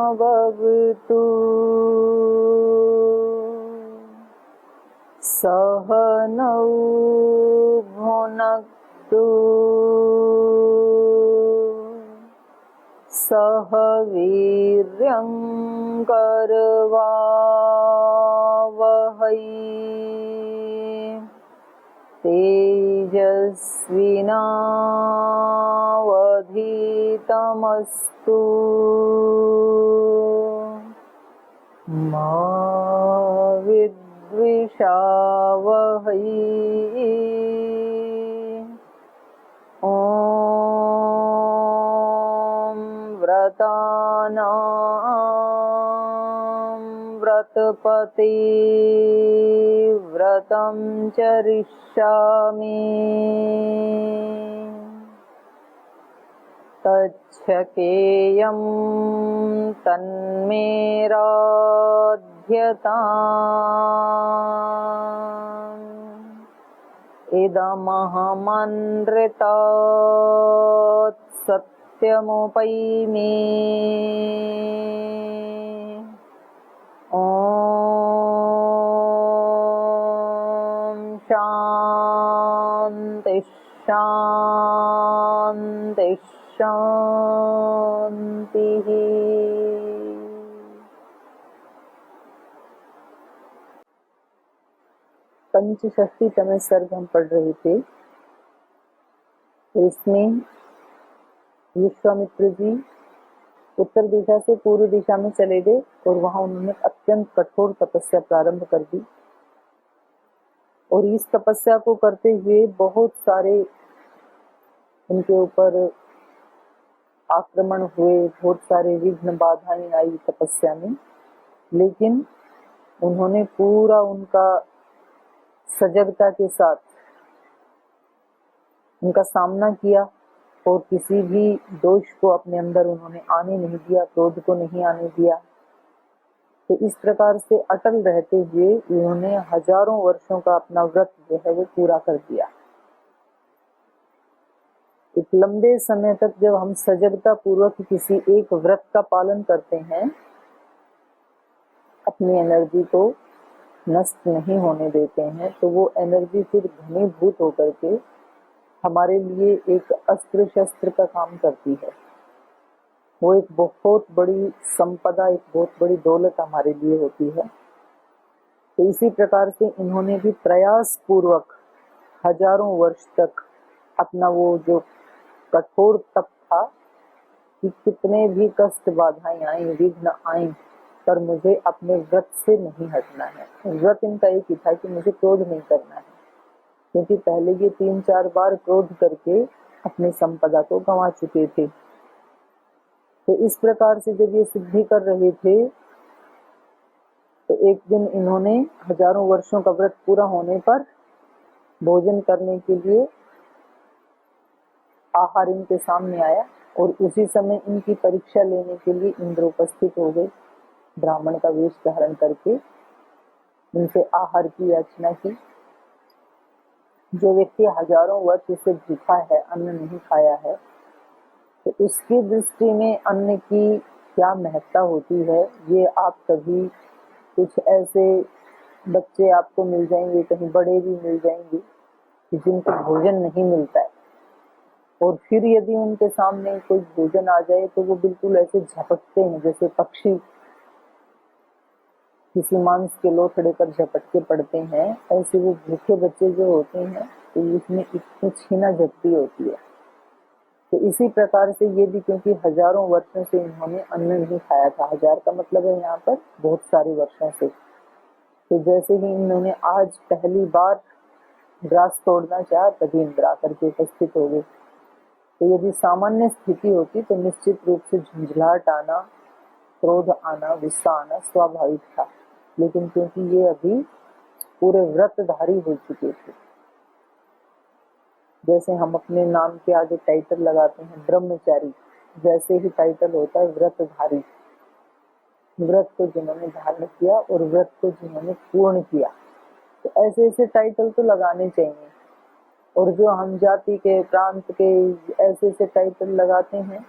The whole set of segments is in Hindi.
सहनावतु सहनौ भुनक्तु सह वीर्यं करवावहै तेजस्विनावधीतमस्तु मा विद्विषावहै। व्रतानां व्रतपते व्रतं चरिष्यामि तच्छकेयं तन्मे राध्यताम् इदमहमनृतात् सत्यमुपैमि ॐ शान्ति शान्ति शान्तिः। पंचषष्टितम सर्ग हम पढ़ रहे थे। इसमें विश्वामित्र जी उत्तर दिशा से पूर्व दिशा में चले गए और वहां उन्होंने अत्यंत कठोर तपस्या प्रारंभ कर दी। और इस तपस्या को करते हुए बहुत सारे उनके ऊपर आक्रमण हुए, बहुत सारे विघ्न बाधाएं आई तपस्या में, लेकिन उन्होंने पूरा उनका सजगता के साथ उनका सामना किया और किसी भी दोष को अपने अंदर उन्होंने आने नहीं दिया, क्रोध को नहीं आने दिया। तो इस प्रकार से अटल रहते हुए उन्होंने हजारों वर्षों का अपना व्रत जो है वो पूरा कर दिया। एक लंबे समय तक जब हम सजगता पूर्वक किसी एक व्रत का पालन करते हैं, अपनी एनर्जी को नष्ट नहीं होने देते हैं, तो वो एनर्जी फिर घनीभूत होकर के हमारे लिए एक अस्त्र शस्त्र का काम करती है। वो एक बहुत बड़ी संपदा, एक बहुत बड़ी दौलत हमारे लिए होती है। तो इसी प्रकार से इन्होंने भी प्रयास पूर्वक हजारों वर्ष तक अपना वो जो कठोर तप था कि कितने भी कष्ट बाधाएं आई, विघ्न आई, पर मुझे अपने व्रत से नहीं हटना है। व्रत इनका एक ही था कि मुझे क्रोध नहीं करना है, क्योंकि पहले ये 3-4 बार क्रोध करके अपनी संपदा को गंवा चुके थे। तो इस प्रकार से जब ये सिद्धि कर रहे थे तो एक दिन इन्होंने हजारों वर्षों का व्रत पूरा होने पर भोजन करने के लिए आहार इनके सामने आया और उसी समय इनकी परीक्षा लेने के लिए इंद्र उपस्थित हो गए, ब्राह्मण का वेश धारण करके इनसे आहार की याचना की। जो व्यक्ति हजारों वर्ष से भूखा है, अन्न नहीं खाया है, तो उसकी दृष्टि में अन्न की क्या महत्ता होती है, ये आप कभी, कुछ ऐसे बच्चे आपको मिल जाएंगे, कहीं बड़े भी मिल जाएंगे जिनको भोजन नहीं मिलता है, और फिर यदि उनके सामने कोई भोजन आ जाए तो वो बिल्कुल ऐसे झपटते हैं जैसे पक्षी किसी मांस के लोथड़े पर झपट के पड़ते हैं। ऐसे वो भूखे बच्चे जो होते हैं तो उसमें इतनी छीना झपटी होती है। तो इसी प्रकार से ये भी, क्योंकि हजारों वर्षों से इन्होंने अन्न नहीं खाया था, हजार का मतलब है यहाँ पर बहुत सारे वर्षों से, तो जैसे ही इन्होंने आज पहली बार ग्रास तोड़ना चाहा तभी इंद्र आकर के उपस्थित हो गए। तो यदि सामान्य स्थिति होती तो निश्चित रूप से झुंझलाहट आना, क्रोध आना, गुस्सा आना स्वाभाविक था, लेकिन क्योंकि ये अभी पूरे व्रतधारी हो चुके थे, जैसे हम अपने नाम के आगे टाइटल लगाते हैं ब्रह्मचारी, वैसे ही टाइटल होता है व्रतधारी। व्रत को जिन्होंने धारण किया और व्रत को जिन्होंने पूर्ण किया, तो ऐसे ऐसे टाइटल तो लगाने चाहिए। और जो हम जाति के, प्रांत के ऐसे ऐसे टाइटल लगाते हैं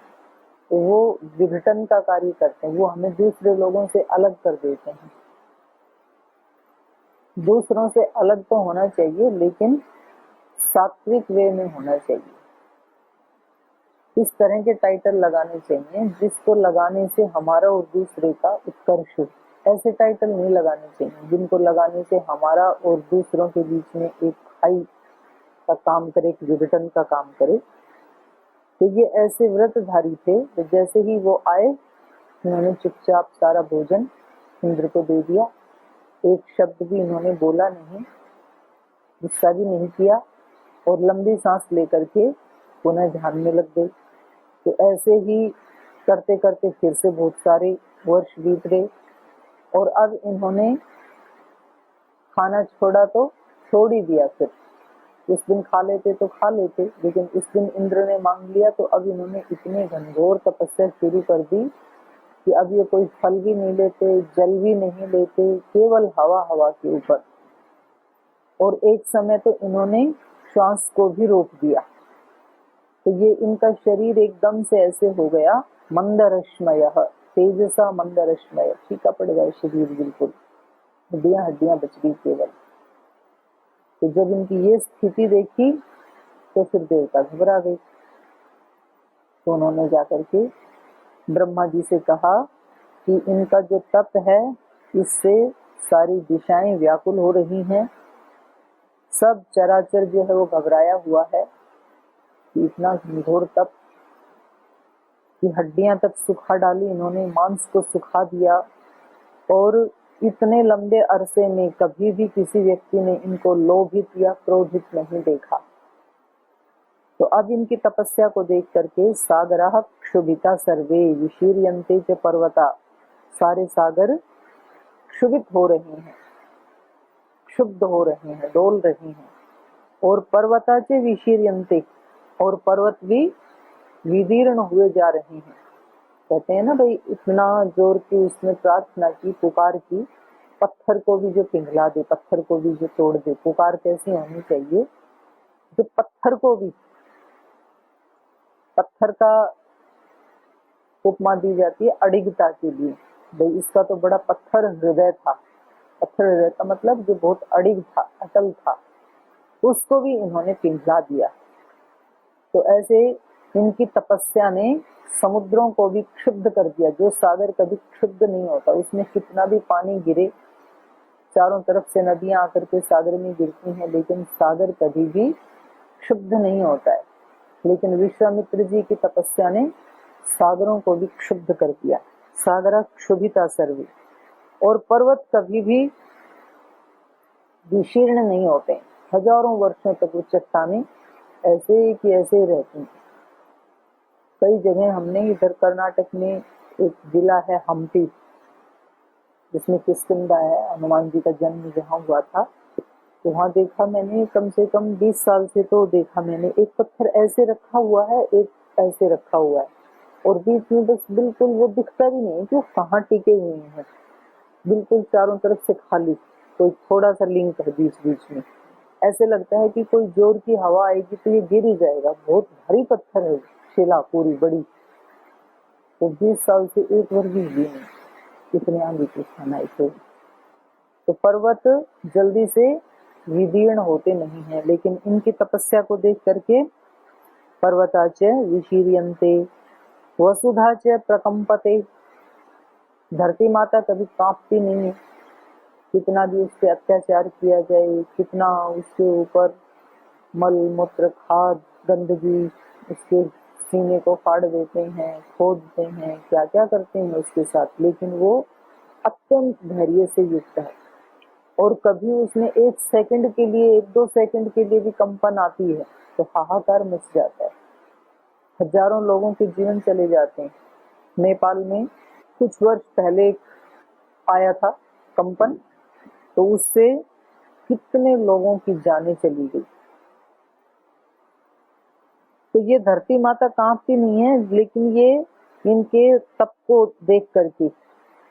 तो वो विघटन का कार्य करते हैं, वो हमें दूसरे लोगों से अलग कर देते हैं। दूसरों से अलग तो होना चाहिए, लेकिन सात्विक वे में होना चाहिए। इस तरह के टाइटल लगाने चाहिए जिसको लगाने से हमारा और दूसरे का उत्कर्ष हो। ऐसे टाइटल नहीं लगाने चाहिए जिनको लगाने से हमारा और दूसरों के बीच में एक खाई का काम करे, एक विघटन का काम करे। तो ये ऐसे व्रतधारी थे, तो जैसे ही वो आए उन्होंने चुपचाप सारा भोजन इंद्र को दे दिया। एक शब्द भी इन्होंने बोला नहीं, गुस्सा भी नहीं किया, और लंबी सांस लेकर के पुनः ध्यान में लग गई। तो ऐसे ही करते करते फिर से बहुत सारे वर्ष बीत गए, और अब इन्होंने खाना छोड़ा तो छोड़ ही दिया। फिर इस दिन खा लेते तो खा लेते, लेकिन इस दिन इंद्र ने मांग लिया तो अब इन्होंने इतनी घनघोर तपस्या शुरू कर दी कि अब ये कोई फल भी नहीं लेते, जल भी नहीं लेते, केवल हवा हवा के ऊपर। और एक समय तो इन्होंने श्वास को भी रोक दिया। तो ये इनका शरीर एकदम से ऐसे हो गया मंदरश्मय, तेजसा मंदरश्मय, फीका पड़ गया शरीर, बिल्कुल हड्डियां हड्डियां बच गई केवल। तो जब इनकी ये स्थिति देखी तो फिर देवता घबरा गई। तो उन्होंने जाकर के ब्रह्मा जी से कहा कि इनका जो तप है इससे सारी दिशाएं व्याकुल हो रही हैं, सब चराचर जो है वो घबराया हुआ है कि इतना घोर तप कि हड्डियां तक सुखा डाली इन्होंने, मांस को सुखा दिया, और इतने लंबे अरसे में कभी भी किसी व्यक्ति ने इनको लोभित या क्रोधित नहीं देखा। तो अब इनकी तपस्या को देख करके सागराः क्षुभिता सर्वे विशीर्यन्ते च पर्वता, सारे सागर क्षुभित हो रहे हैं, क्षुब्ध हो रहे हैं, डोल रहे हैं। और पर्वता च विशीर्यन्ते, और पर्वत भी विदीर्ण हुए जा रहे हैं। कहते हैं ना भाई, इतना जोर की उसने प्रार्थना की, पुकार की, पत्थर को भी जो पिघला दे, पत्थर को भी जो तोड़ दे। पुकार कैसी होनी चाहिए जो पत्थर को भी, पत्थर का उपमा दी जाती है अडिगता के लिए। भाई इसका तो बड़ा पत्थर हृदय था। पत्थर हृदय का मतलब जो बहुत अडिग था, अटल था, उसको भी इन्होंने पिघला दिया। तो ऐसे इनकी तपस्या ने समुद्रों को भी क्षुब्ध कर दिया। जो सागर कभी क्षुब्ध नहीं होता, उसमें कितना भी पानी गिरे, चारों तरफ से नदियां आकर के सागर में गिरती हैं, लेकिन सागर कभी भी क्षुब्ध नहीं होता है। लेकिन विश्वामित्र जी की तपस्या ने सागरों को भी क्षुब्ध कर दिया। सागरा क्षुभिता सर्वे। और पर्वत कभी भी विशीर्ण नहीं होते, हजारों वर्षों तक वो चट्टानें ऐसे कि ऐसे रहती हैं। कई जगह हमने इधर कर्नाटक में एक जिला है हम्पी, जिसमें किष्किंधा है, हनुमान जी का जन्म जहाँ हुआ था, तो वहाँ देखा मैंने, कम से कम 20 साल से तो देखा मैंने, एक पत्थर ऐसे रखा हुआ है, एक ऐसे रखा हुआ है। और बीच में बस बिल्कुल वो दिखता भी नहीं है कि वो कहाँ टिके हुए हैं, बिल्कुल चारों तरफ से खाली, कोई थोड़ा सा लिंक है बीच बीच में। ऐसे लगता है कि कोई जोर की हवा आएगी तो ये गिर ही जाएगा, बहुत भारी पत्थर है, शिला पूरी बड़ी। तो 20 साल से एक बार भी हिली नहीं, कितने आंधी तूफान आए थे। तो पर्वत जल्दी से विदीर्ण होते नहीं है, लेकिन इनकी तपस्या को देख करके पर्वताच विशीर्यन्ते वसुधाच प्रकंपते, धरती माता कभी कांपती नहीं है, कितना भी उस पर अत्याचार किया जाए, कितना उसके ऊपर मल मूत्र खाद गंदगी उसके सीने को फाड़ देते हैं, खोदते हैं, क्या क्या करते हैं उसके साथ, लेकिन वो अत्यंत धैर्य से युक्त है। और कभी उसमें 1 सेकंड के लिए, 1-2 सेकंड के लिए भी कंपन आती है तो हाहाकार मच जाता है, हजारों लोगों के जीवन चले जाते हैं। नेपाल में कुछ वर्ष पहले आया था कंपन, तो उससे कितने लोगों की जानें चली गई। तो ये धरती माता कांपती नहीं है, लेकिन ये इनके तप को देख करके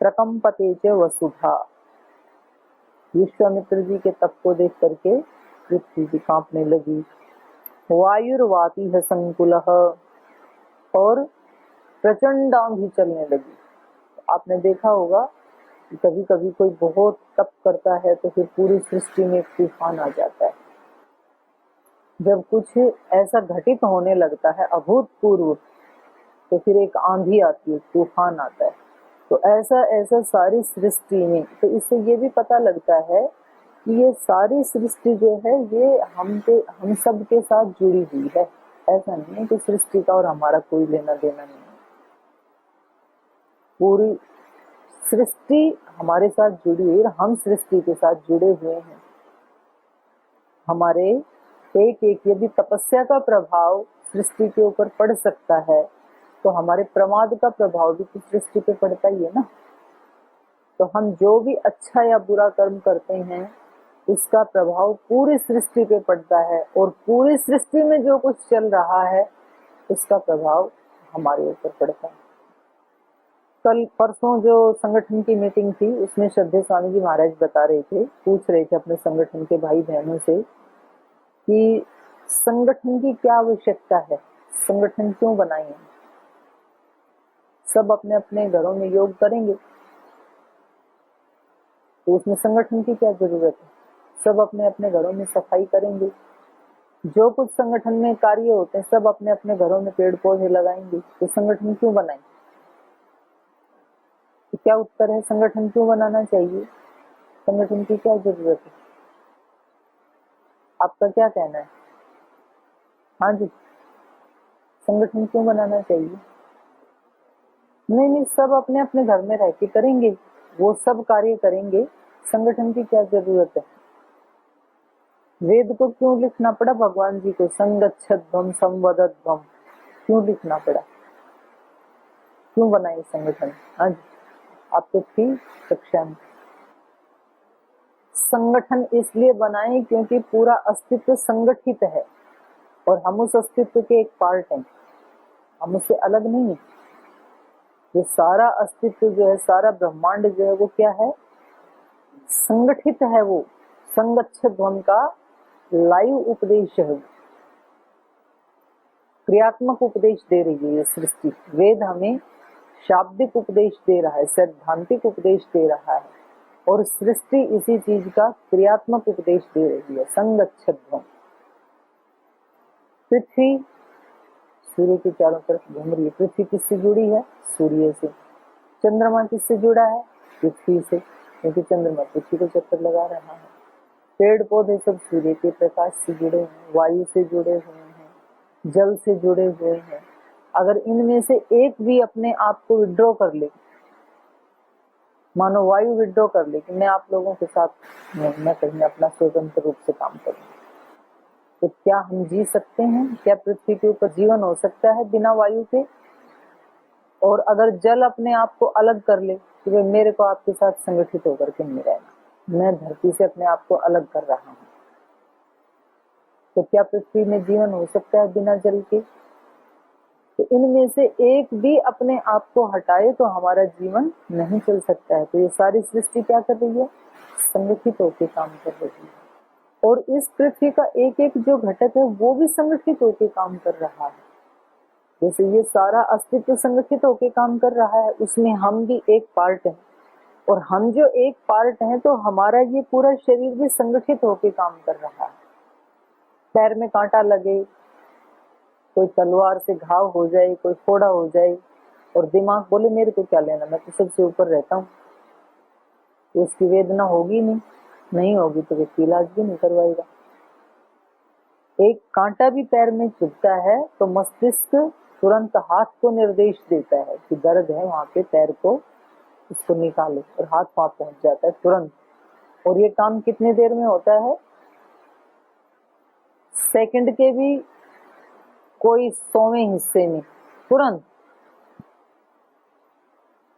प्रकंपते च वसुधा, विश्वामित्र जी के तप को देख करके पृथ्वी भी कांपने लगी। वायुर्वाती है संकुलः, और प्रचंड आंधी चलने लगी। आपने देखा होगा कि कभी कभी कोई बहुत तप करता है तो फिर पूरी सृष्टि में तूफान आ जाता है। जब कुछ ऐसा घटित होने लगता है अभूतपूर्व, तो फिर एक आंधी आती है, तूफान आता है। तो ऐसा ऐसा सारी सृष्टि में, तो इससे ये भी पता लगता है कि ये सारी सृष्टि जो है ये हम सब के साथ जुड़ी हुई है। ऐसा नहीं है कि सृष्टि का और हमारा कोई लेना देना नहीं है, पूरी सृष्टि हमारे साथ जुड़ी हुई है, हम सृष्टि के साथ जुड़े हुए हैं। हमारे एक एक यदि तपस्या का प्रभाव सृष्टि के ऊपर पड़ सकता है, तो हमारे प्रमाद का प्रभाव भी तो सृष्टि पे पड़ता ही है ना। तो हम जो भी अच्छा या बुरा कर्म करते हैं उसका प्रभाव पूरी सृष्टि पे पड़ता है, और पूरी सृष्टि में जो कुछ चल रहा है उसका प्रभाव हमारे ऊपर पड़ता है। कल परसों जो संगठन की मीटिंग थी उसमें श्रद्धेय स्वामी जी महाराज बता रहे थे, पूछ रहे थे अपने संगठन के भाई बहनों से कि संगठन की क्या आवश्यकता है, संगठन क्यों बनाए हैं। सब अपने अपने घरों में योग करेंगे तो उसमें संगठन की क्या जरूरत है। सब अपने अपने घरों में सफाई करेंगे, जो कुछ संगठन में कार्य होते हैं सब अपने अपने घरों में पेड़ पौधे लगाएंगे, तो संगठन क्यों बनाएं। तो क्या उत्तर है, संगठन क्यों बनाना चाहिए, संगठन की क्या जरूरत है, आपका क्या कहना है। हाँ जी, संगठन क्यों बनाना चाहिए। नहीं, सब अपने अपने घर में रह के करेंगे, वो सब कार्य करेंगे, संगठन की क्या जरूरत है। वेद को क्यों लिखना पड़ा भगवान जी को, संगच्छध्वम संवदध्वम, क्यों लिखना पड़ा, क्यों बनाए संगठन। आज आप तो थी कक्षा में। संगठन इसलिए बनाए क्योंकि पूरा अस्तित्व संगठित है और हम उस अस्तित्व के एक पार्ट हैं, हम उससे अलग नहीं है। ये सारा अस्तित्व जो है, सारा ब्रह्मांड जो है वो क्या है, संगठित है। वो संगच्छध्वम का लाइव उपदेश है, क्रियात्मक उपदेश दे रही है ये सृष्टि। वेद हमें शाब्दिक उपदेश दे रहा है, सैद्धांतिक उपदेश दे रहा है, और सृष्टि इसी चीज का क्रियात्मक उपदेश दे रही है। संगच्छध्वम, पृथ्वी सूर्य के चारों तरफ घूम रही है। पृथ्वी किससे जुड़ी है, सूर्य से। चंद्रमा किससे जुड़ा है, पृथ्वी से, क्योंकि चंद्रमा पृथ्वी को चक्कर लगा रहा है। पेड़ पौधे सब सूर्य के प्रकाश से जुड़े हैं, वायु से जुड़े हुए हैं, जल से जुड़े हुए हैं। अगर इनमें से एक भी अपने आप को विड्रॉ कर ले, मानो वायु विड्रॉ कर ले कि मैं आप लोगों के साथ मैं कहीं अपना स्वतंत्र रूप से काम करूं, तो क्या हम जी सकते हैं, क्या पृथ्वी के ऊपर जीवन हो सकता है बिना वायु के। और अगर जल अपने आप को अलग कर ले कि भाई मेरे को आपके साथ संगठित होकर के नहीं रहना, मैं धरती से अपने आप को अलग कर रहा हूं, तो क्या पृथ्वी में जीवन हो सकता है बिना जल के। तो इनमें से एक भी अपने आप को हटाए तो हमारा जीवन नहीं चल सकता है। तो ये सारी सृष्टि क्या कर रही है? संगठित होकर काम कर रही है। और इस पृथ्वी का एक एक जो घटक है वो भी संगठित होकर काम कर रहा है। जैसे ये सारा अस्तित्व संगठित होकर काम कर रहा है, उसमें हम भी एक पार्ट हैं। और हम जो एक पार्ट हैं तो हमारा ये पूरा शरीर भी संगठित होकर काम कर रहा है। पैर में कांटा लगे, कोई तलवार से घाव हो जाए, कोई फोड़ा हो जाए, और दिमाग बोले मेरे को क्या लेना, मैं तो सबसे ऊपर रहता हूँ, तो उसकी वेदना होगी नहीं होगी तो व्यक्ति इलाज भी नहीं करवाएगा। एक कांटा भी पैर में चुभता है तो मस्तिष्क तुरंत हाथ को निर्देश देता है कि दर्द है वहां पे, पैर को उसको निकालो, और हाथ वहां पहुंच जाता है तुरंत। और ये काम कितने देर में होता है? सेकंड के भी कोई 100वें हिस्से में, तुरंत।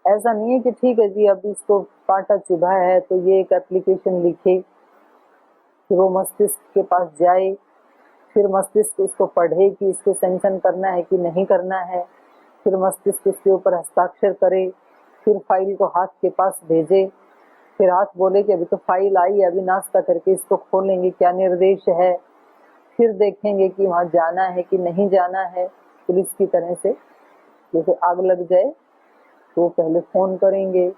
ऐसा नहीं है कि ठीक है जी अब इसको कांटा चुभा है तो ये एक एप्लीकेशन लिखे, फिर वो मस्तिष्क के पास जाए, फिर मस्तिष्क उसको पढ़े कि इसको सैंक्शन करना है कि नहीं करना है, फिर मस्तिष्क उसके ऊपर हस्ताक्षर करे, फिर फाइल को हाथ के पास भेजे, फिर हाथ बोले कि अभी तो फाइल आई है, अभी नाश्ता करके इसको खोलेंगे, क्या निर्देश है, फिर देखेंगे कि वहां जाना है कि नहीं जाना है। पुलिस की तरह से जैसे आग लग जाए तो पहले फोन करेंगे,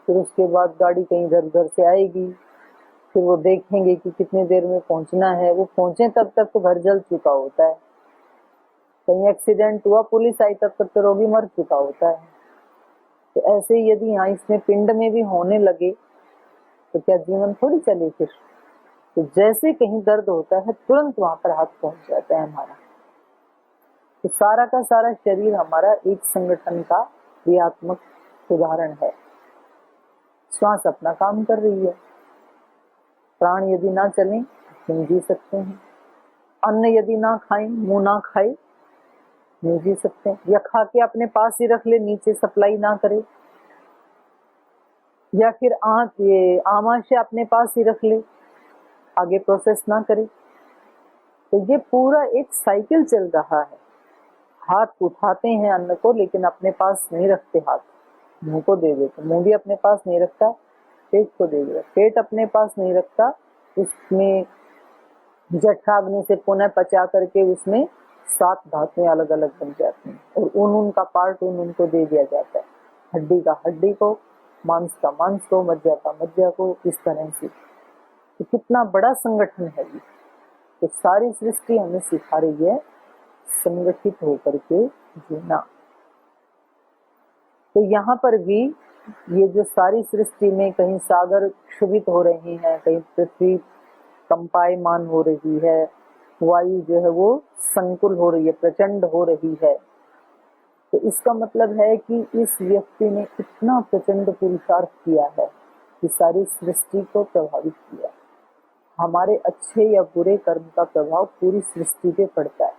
फिर उसके बाद गाड़ी कहीं इधर उधर से आएगी, फिर वो देखेंगे कि कितनी देर में पहुंचना है, वो पहुंचे तब तक तो घर जल चुका होता है, कहीं एक्सीडेंट हुआ पुलिस आई तब तक तो रोगी मर चुका होता है। तो ऐसे ही यदि यहाँ इसमें पिंड में भी होने लगे तो क्या जीवन थोड़ी चले फिर? तो जैसे कहीं दर्द होता है तुरंत वहां पर हाथ पहुंच जाता है हमारा। तो सारा का सारा शरीर हमारा एक संगठन का क्रियात्मक उदाहरण है। श्वास अपना काम कर रही है, प्राण यदि ना चले नहीं जी सकते हैं, अन्न यदि ना खाएं, मुंह ना खाए नहीं जी सकते, या खा के अपने पास ही रख ले, नीचे सप्लाई ना करे, या फिर आमाशय अपने पास ही रख ले, आगे प्रोसेस ना करे। तो ये पूरा एक साइकिल चल रहा है। हाथ उठाते हैं अन्न को लेकिन अपने पास नहीं रखते, हाथ मुंह को दे देते, मुंह भी अपने पास नहीं रखता, पेट को दे देता, पेट अपने पास नहीं रखता, उसमें जठराग्नि से पुनः पचा करके उसमें 7 धातुएं अलग अलग बन जाती हैं, और ऊन का पार्ट उनको दे दिया जाता है, हड्डी का हड्डी को, मांस का मांस को, मज्जा का मज्जा को, इस तरह से। तो कितना बड़ा संगठन है ये। तो सारी सृष्टि हमें सिखा रही है संगठित होकर के जीना। तो यहाँ पर भी ये जो सारी सृष्टि में कहीं सागर क्षुभित हो रहे हैं, कहीं पृथ्वी कंपायमान हो रही है, वायु जो है वो संकुल हो रही है, प्रचंड हो रही है, तो इसका मतलब है कि इस व्यक्ति ने इतना प्रचंड पुरुषार्थ किया है कि सारी सृष्टि को प्रभावित किया। हमारे अच्छे या बुरे कर्म का प्रभाव पूरी सृष्टि पे पड़ता है।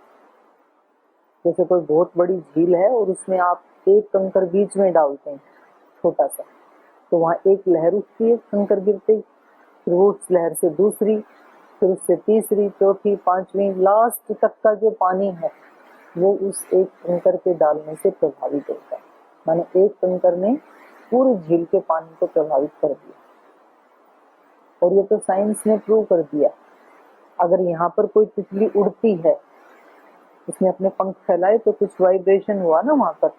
जैसे कोई बहुत बड़ी झील है और उसमें आप एक कंकर बीच में डालते हैं छोटा सा, तो वहां एक लहर उठती है कंकर गिरते ही, फिर उस लहर से दूसरी, फिर उससे तीसरी, चौथी, पांचवी, लास्ट तक का जो पानी है वो उस एक कंकर के डालने से प्रभावित होता है। माने एक कंकर ने पूरी झील के पानी को प्रभावित कर दिया। और ये तो साइंस ने प्रूव कर दिया। अगर यहाँ पर कोई तितली उड़ती है, उसने अपने पंख फैलाए तो कुछ वाइब्रेशन हुआ ना वहां पर,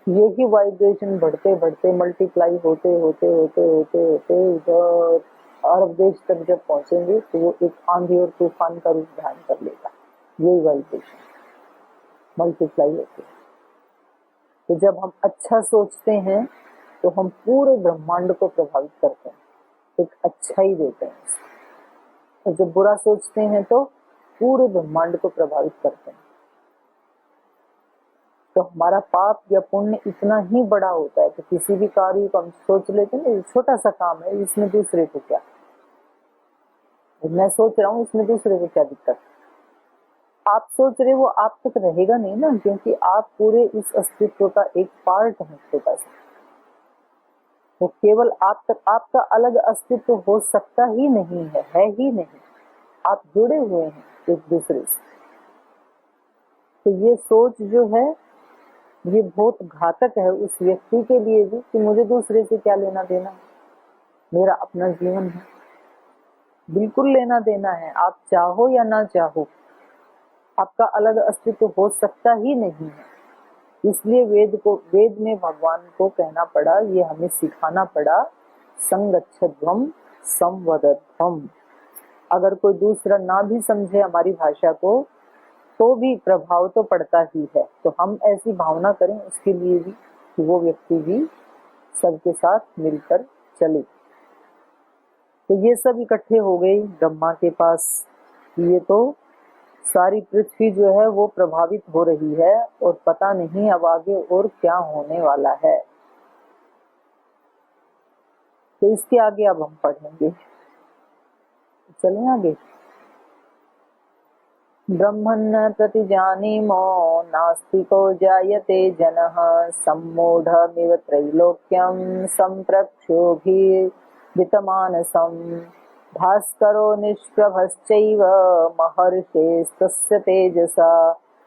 यही वाइब्रेशन बढ़ते बढ़ते मल्टीप्लाई होते होते होते होते होते उधर अरब देश तक जब पहुंचेंगे तो वो एक आंधी और तूफान का रूप धारण कर लेगा। यही वाइब्रेशन मल्टीप्लाई होते हैं। तो जब हम अच्छा सोचते हैं तो हम पूरे ब्रह्मांड को प्रभावित करते हैं, एक अच्छा ही देते हैं, और जब बुरा सोचते हैं तो पूरे ब्रह्मांड को प्रभावित करते हैं। तो हमारा पाप या पुण्य इतना ही बड़ा होता है कि किसी भी कार्य को हम सोच लेते हैं छोटा सा काम है, इसमें दूसरे को क्या, मैं सोच रहा हूँ इसमें दूसरे को क्या दिक्कत। आप सोच रहे वो आप तक रहेगा नहीं ना, क्योंकि आप पूरे इस अस्तित्व का एक पार्ट है छोटा सा। तो केवल आप तक आपका अलग अस्तित्व हो सकता ही नहीं है ही नहीं। आप जुड़े हुए हैं एक दूसरे से। तो ये सोच जो है ये बहुत घातक है उस व्यक्ति के लिए भी कि मुझे दूसरे से क्या लेना देना, मेरा अपना जीवन है। बिल्कुल लेना देना है, आप चाहो या ना चाहो, आपका अलग अस्तित्व हो सकता ही नहीं है। इसलिए वेद में भगवान को कहना पड़ा, ये हमें सिखाना पड़ा, संगच्छध्वम संवदध्वम। अगर कोई दूसरा ना भी समझे हमारी भाषा को तो भी प्रभाव तो पड़ता ही है। तो हम ऐसी भावना करें उसके लिए भी कि वो व्यक्ति भी सबके साथ मिलकर चले। तो ये सब इकट्ठे हो गए ब्रह्मा के पास। ये तो सारी पृथ्वी जो है वो प्रभावित हो रही है और पता नहीं अब आगे और क्या होने वाला है। तो इसके आगे अब हम पढ़ेंगे। चलें आगे। ब्रह्मन् प्रतिजानीमो नास्तिको जायते जनः सम्मूढमिव त्रैलोक्यं सम्प्रक्षोभितमानसम् भास्करो निष्प्रभश्चैव महर्षेस्तस्य तेजसा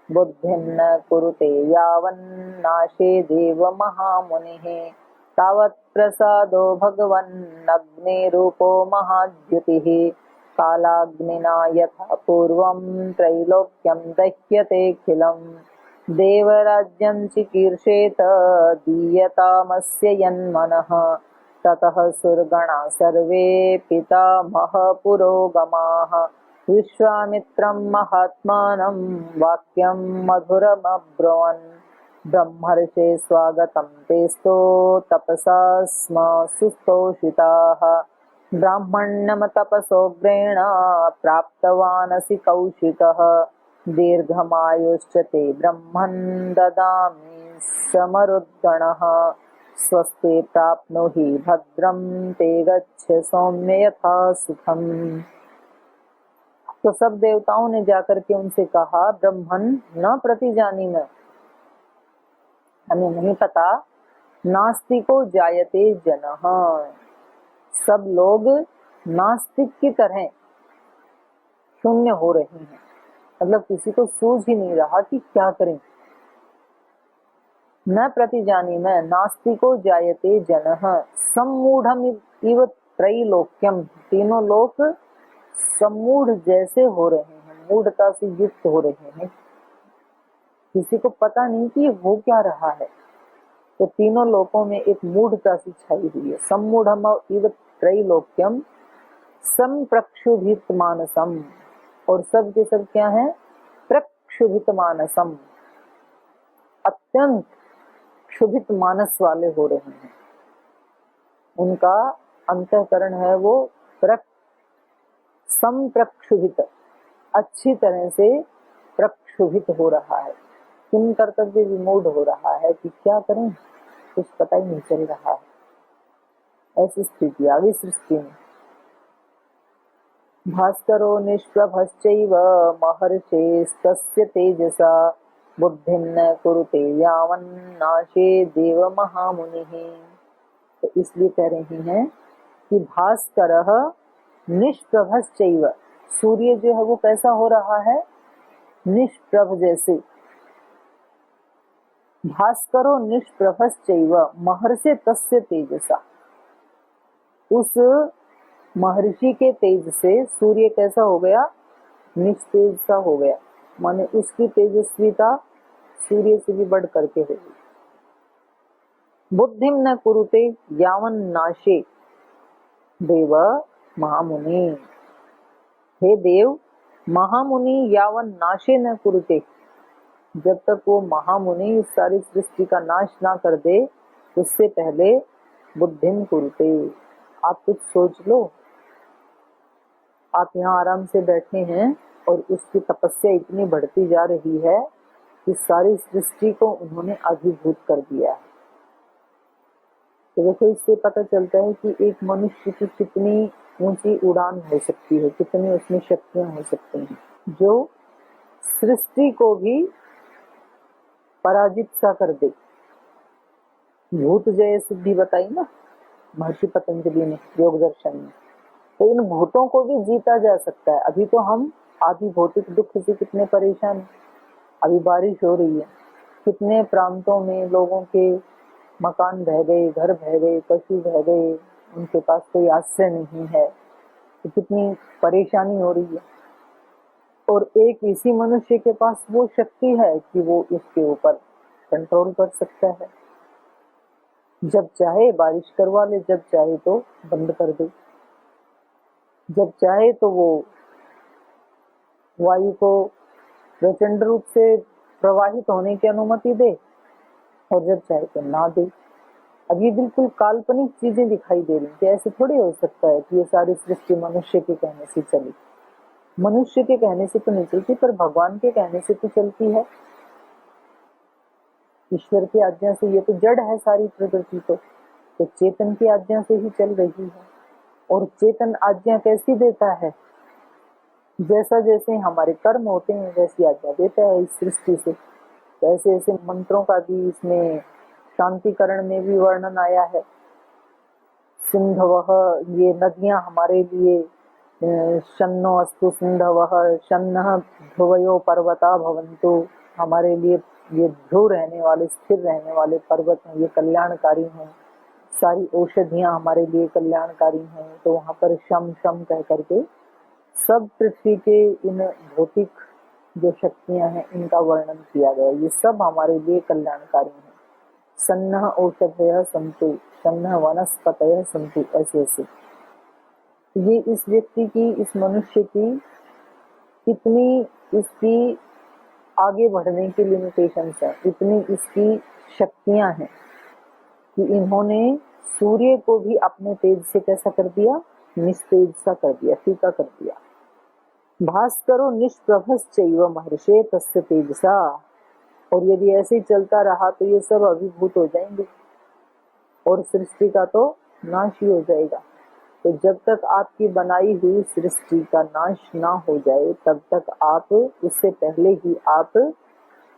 बुद्धिं न कुरुते यावन्नाशे देवमहामुनिः तावत् प्रसादो भगवन्नग्निरूपो महाद्युतिः कालाग्निना यथा पूर्वं त्रैलोक्यं दह्यतेऽखिलं देवराज्यं चिकीर्षेत दीयतामस्य यन्मनः ततः सुरगणा सर्वे पितामह पुरोगमाः विश्वामित्रं महात्मानं वाक्यं मधुरमब्रुवन् ब्रह्मर्षे स्वागतं तेस्तो तपसा स्म सुस्तोषिताः ब्राह्मण्यं तपसोग्रेण प्राप्तवानसि कौशिकः दीर्घमायुश्च ते ब्रह्मन् ददामि समरुद्गणः स्वस्ति प्राप्नुहि भद्रं ते गच्छ सौम्य यथा सुखम। तो सब देवताओं ने जाकर के उनसे कहा, ब्रह्मन् न प्रतिजानी में, हमें नहीं पता, नास्तिको जायते जनः, सब लोग नास्तिक की तरह शून्य हो रहे हैं, मतलब किसी को सूझ ही नहीं रहा कि क्या करें। न प्रतिजानी में नास्तिको जायते जनः सम्मूढ़म इव त्रैलोक्यम, तीनों लोक सम्मूढ़ जैसे हो रहे हैं, मूढ़ता से युक्त हो रहे हैं, किसी को पता नहीं कि हो क्या रहा है। तो तीनों लोकों में एक मूढ़ता सी छाई हुई है। सम्मूढ़म इव त्रैलोक्यम संप्रक्षुभित मानसम, और सब के सब क्या है, प्रक्षुभित मानसम, अत्यंत क्षुभित मानस वाले हो रहे हैं। उनका अंतःकरण है वो संप्रक्षुभित, अच्छी तरह से प्रक्षुभित हो रहा है, किन कर्तव्य विमूढ़ हो रहा है कि क्या करें, कुछ पता ही नहीं चल रहा है। ऐसी स्थिति आ गई सृष्टि में। भास्करो निष्प्रभश्चैव महर्षेस्तस्य तेजसा बुद्धिं न कुरुते यावन्नाशे देव महामुनिः। तो इसलिए कह रही हैं कि भास्करः निष्प्रभश्चैव, सूर्य जो है वो कैसा हो रहा है, निष्प्रभ जैसे। भास्करो निष्प्रभश्चैव महर्षे तस्य तेजसा, उस महर्षि के तेज से सूर्य कैसा हो गया, निस्तेज सा हो गया, माने उसकी तेजस्विता सूर्य से भी बढ़ करके होगी। बुद्धिम न कुरुते यावन नाशे देव महामुनि, हे देव महामुनि यावन नाशे न कुरुते, जब तक वो महामुनि इस सारी सृष्टि का नाश ना कर दे उससे पहले बुद्धिम कुरुते। आप कुछ सोच लो, आप यहाँ आराम से बैठे हैं और उसकी तपस्या इतनी बढ़ती जा रही है कि सारी सृष्टि को उन्होंने अभिभूत कर दिया है। तो देखो, इससे पता चलता है कि एक मनुष्य की कितनी ऊंची उड़ान हो सकती है, कितनी उसमें शक्तियां हो सकती हैं, जो सृष्टि को भी पराजित सा कर दे। भूत जय सिद्धि बताई ना महर्षि पतंजलि ने योग दर्शन में, तो इन भूतों को भी जीता जा सकता है। अभी तो हम आदि भौतिक दुख से कितने परेशान हैं। अभी बारिश हो रही है कितने प्रांतों में लोगों के मकान बह गए, घर बह गए, पशु बह गए, उनके पास कोई आश्रय नहीं है, तो कितनी परेशानी हो रही है। और एक इसी मनुष्य के पास वो शक्ति है कि वो इसके ऊपर कंट्रोल कर सकता है। जब चाहे बारिश करवा ले, जब चाहे तो बंद कर दे, जब चाहे तो वो वायु को प्रचंड रूप से प्रवाहित होने की अनुमति दे, और जब चाहे तो ना दे। अब ये बिल्कुल काल्पनिक चीजें दिखाई दे रही है। ऐसे थोड़ी हो सकता है कि ये सारी सृष्टि मनुष्य के कहने से चली। मनुष्य के कहने से तो नहीं चलती, पर भगवान के कहने से तो चलती है। ईश्वर की आज्ञा से, ये तो जड़ है सारी प्रकृति, तो चेतन की आज्ञा से ही चल रही है। और चेतन आज्ञा कैसी देता है? जैसा जैसे हमारे कर्म होते हैं वैसी आज्ञा देता है इस सृष्टि से। ऐसे ऐसे मंत्रों का भी इसमें शांतिकरण में भी वर्णन आया है। सिंधवः, ये नदियां हमारे लिए, शन्नो अस्तु सिंधवः शन्नः ध्रुवयो पर्वता भवन्तु, हमारे लिए ये ध्रुव रहने वाले, स्थिर रहने वाले पर्वत हैं, ये कल्याणकारी हैं। सारी औषधियां हमारे लिए कल्याणकारी हैं। तो वहां पर शम शम कह करके सब पृथ्वी के इन भौतिक जो शक्तियां हैं इनका वर्णन किया गया। ये सब हमारे लिए कल्याणकारी हैं। सन्नः औषधयः सन्तु, सन्नः वनस्पतयः सन्तु, ऐसे ऐसे। ये इस व्यक्ति की, इस मनुष्य की कितनी इसकी आगे बढ़ने की लिमिटेशंस है, इतनी इसकी शक्तियां हैं कि इन्होंने सूर्य को भी अपने तेज से कैसा कर दिया? निस्तेज सा कर दिया, फीका कर दिया। भास्करो निष्प्रभश्चैव महर्षे तस्य तेजसा। और यदि ऐसे ही चलता रहा तो ये सब अभिभूत हो जाएंगे और सृष्टि का तो नाश ही हो जाएगा। तो जब तक आपकी बनाई हुई सृष्टि का नाश ना हो जाए तब तक आप, उससे पहले ही आप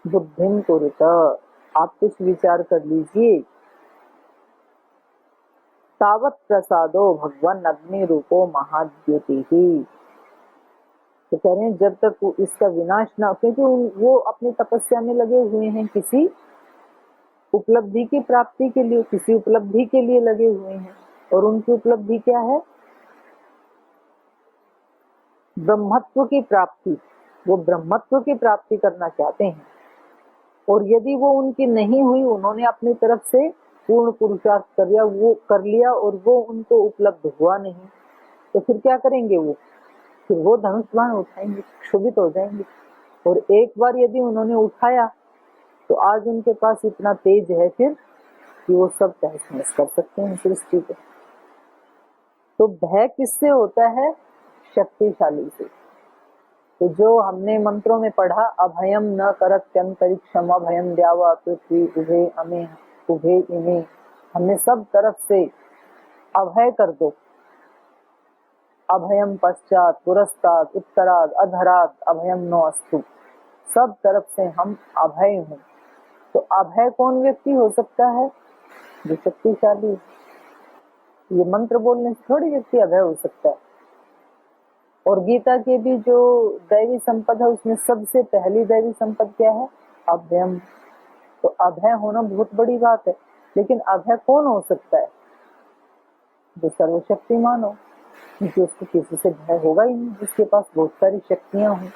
बुद्धिम कुरुत, आप कुछ विचार कर लीजिए। तावत प्रसादो भगवान अग्नि रूपो महाद्युति ही। तो कह रहे हैं जब तक इसका विनाश ना, क्योंकि वो अपनी तपस्या में लगे हुए हैं, किसी उपलब्धि की प्राप्ति के लिए, किसी उपलब्धि के लिए लगे हुए हैं। और उनकी उपलब्धि क्या है? ब्रह्मत्व की प्राप्ति। वो ब्रह्मत्व की प्राप्ति करना चाहते हैं। और यदि वो उनकी नहीं हुई, उन्होंने अपनी तरफ से पूर्ण पुरुषार्थ कर लिया और वो उनको उपलब्ध हुआ नहीं, तो फिर क्या करेंगे? फिर वो धनुष बाण उठाएंगे, क्षुभित हो जाएंगे। और एक बार यदि उन्होंने उठाया तो आज उनके पास इतना तेज है फिर कि वो सब तहस नहस कर सकते हैं सृष्टि को। तो भय किससे होता है? शक्तिशाली से। तो जो हमने मंत्रों में पढ़ा, अभयम न करत्यंतरिक्षम अभयम द्यावा पृथ्वी उभे अमे उभे इमे, हमने सब तरफ से अभय कर दो। अभयम पश्चात पुरस्ताद उत्तराद अधराद अभयम नो अस्तु, सब तरफ से हम अभय हैं। तो अभय कौन व्यक्ति हो सकता है? जो शक्तिशाली। ये मंत्र बोलने से थोड़ी व्यक्ति अभय हो सकता है। और गीता के भी जो दैवी संपद है उसमें सबसे पहली दैवी संपद क्या है? अभयम। तो अभय होना बहुत बड़ी बात है। लेकिन अभय कौन हो सकता है? जो सर्वशक्तिमान हो, जो उसको किसी से भय होगा ही नहीं, जिसके पास बहुत सारी शक्तियां हों।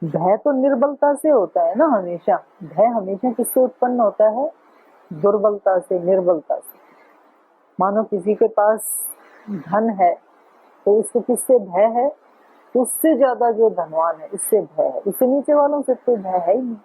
भय तो निर्बलता से होता है ना हमेशा। भय हमेशा किससे उत्पन्न होता है? दुर्बलता से, निर्बलता से। मानो किसी के पास धन है तो उसको किससे भय है? उससे ज्यादा जो धनवान है उससे भय है, उससे नीचे वालों से कोई भय है ही नहीं।